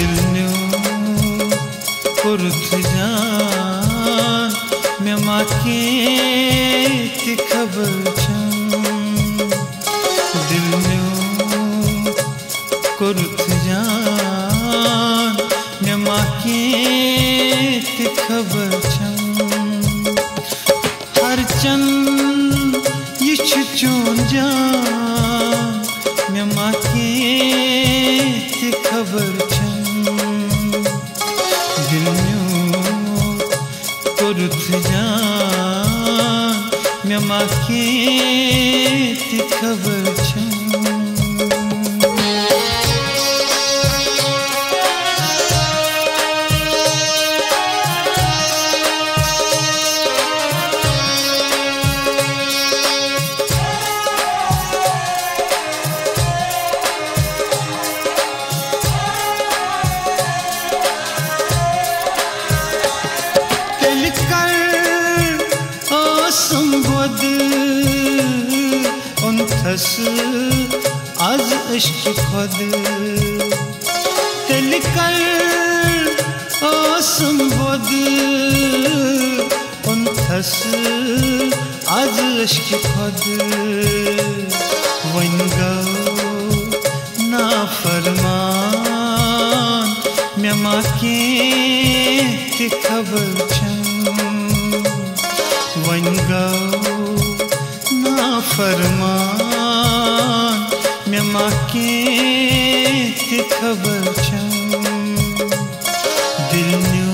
दिलन्यू कुरुथ जान मे माके ती खबर छन दिलन्यू कुरुथ जान मे माके ती खबर छन हर चंद ये चून जान मे माके ती खबर छन दिलन्यू कुरुथ जान मे माके ती खबर छन आज इश्क खुद दिल कर संबोध उनथस आज इश्क खुद वन गो ना फरमान मे माके ती खबर छन वन गो ना फरमान मे माके ती खबर छन दिलन्यू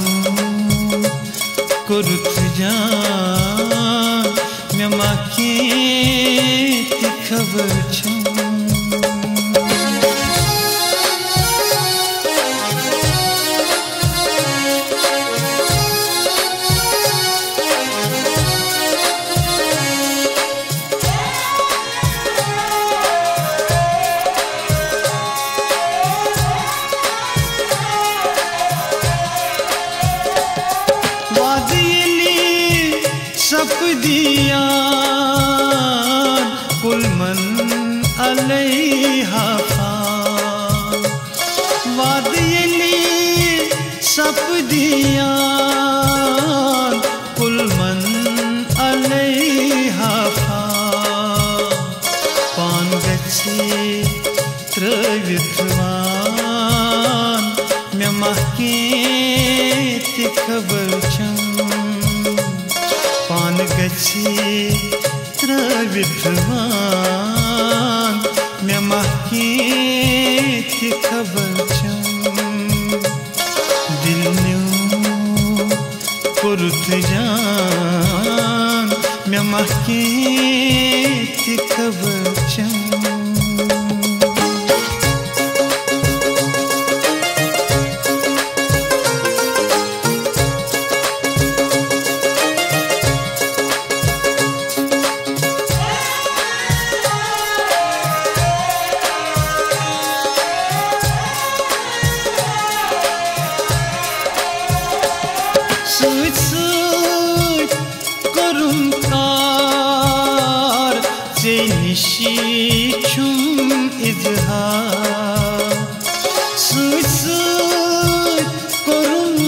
कुरुथ जान मे माके ती खबर छन सपदिया कुलमन अलैहा वादयली सपदिया कुलमन अलैहा पान गच्छे त्रविद्वान मे माके ती खबर छन पान गच्छे त्रविद्वान मे माके ती खबर छन दिलन्यू कुरुथ जान मे माके ती खबर छन निशीचुम इजहार सुसुत करुम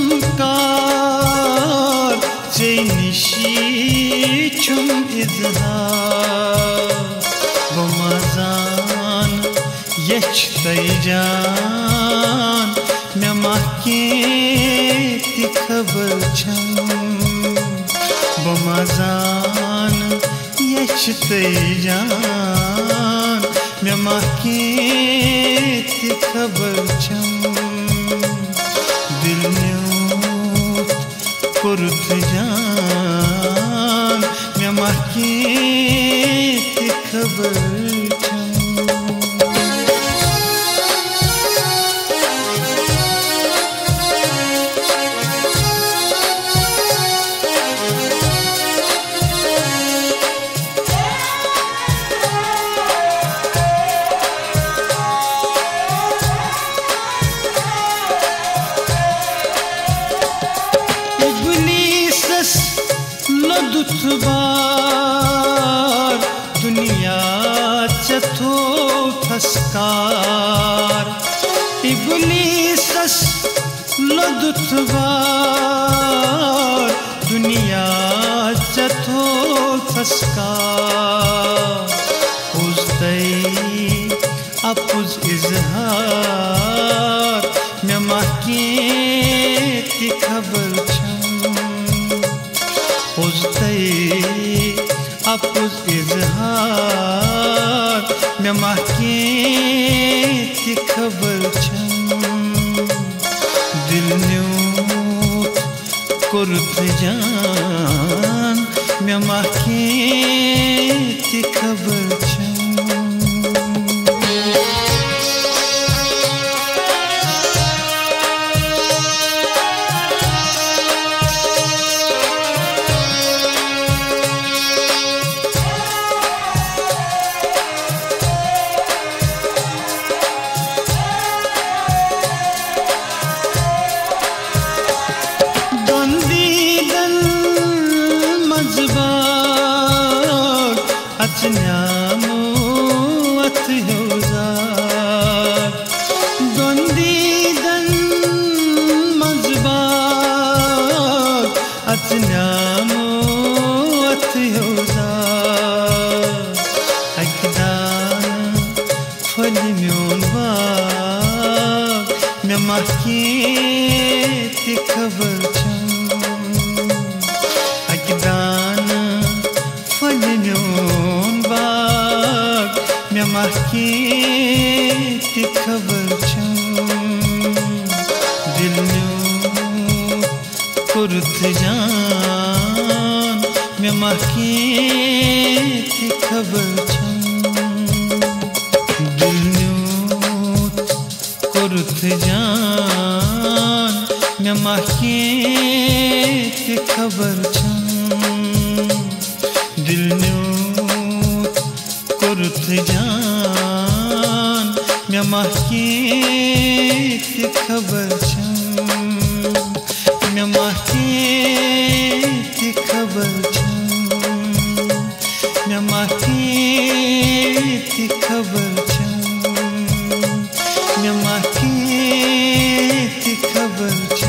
कार जे निशीचुम इजहार बमजान यच तैजान मे माके ती खबर छन बमजान यच तैजान मे माके ती खबर छन दिलन्यू कुरुथ जान मे माके ती खबर छन दुथबार दुनिया चथो थस्कार इब्लीस कस लदुतवार दुनिया चथो थसका उजतई अपुज इजहार मैं माके ती खबर छम उजतई अपुज इजहार मैं माके ती खबर छम दिल न्यूत कुर्त जान मैं माके ती खबर छम अचन्यामो अथयोजार दोंदीदन मजबार अचन्यामो अथयोजार अकदान फलिम्योन बाग मैं माके ती खबर छम अकदान फलिम्योन बाग मैं माके ती खबर छम दिल न्यूत कुर्त जान मैं माके ती खबर छम दिल न्यूत कुर्त जान मैं माके ती खबर छम दिल न्यूत कुर्त जान मैं माके ती खबर छम मैं माके ती खबर छम मैं माके ती खबर छम मैं माके ती खबर छम।